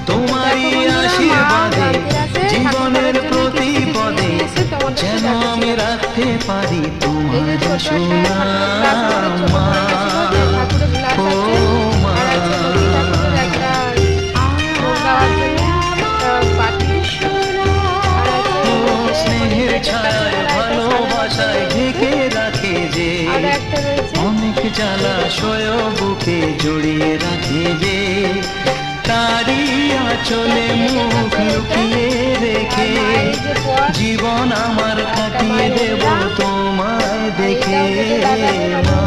তোমারই আশীর্বাদে জীবনের প্রতি পদে যেন আমি রাখতে পারি তোমার সুনাম মা। ও মা, ও স্নেহের ছায়ায় ভালোবাসায় ঢেকে রাখে যে, অনেক জ্বালাশয় বুকে জড়িয়ে রাখে যে, তারই আঁচলে মুখ লুকিয়ে রেখে জীবন আমার কাটিয়ে দেব তোমায় দেখে মা।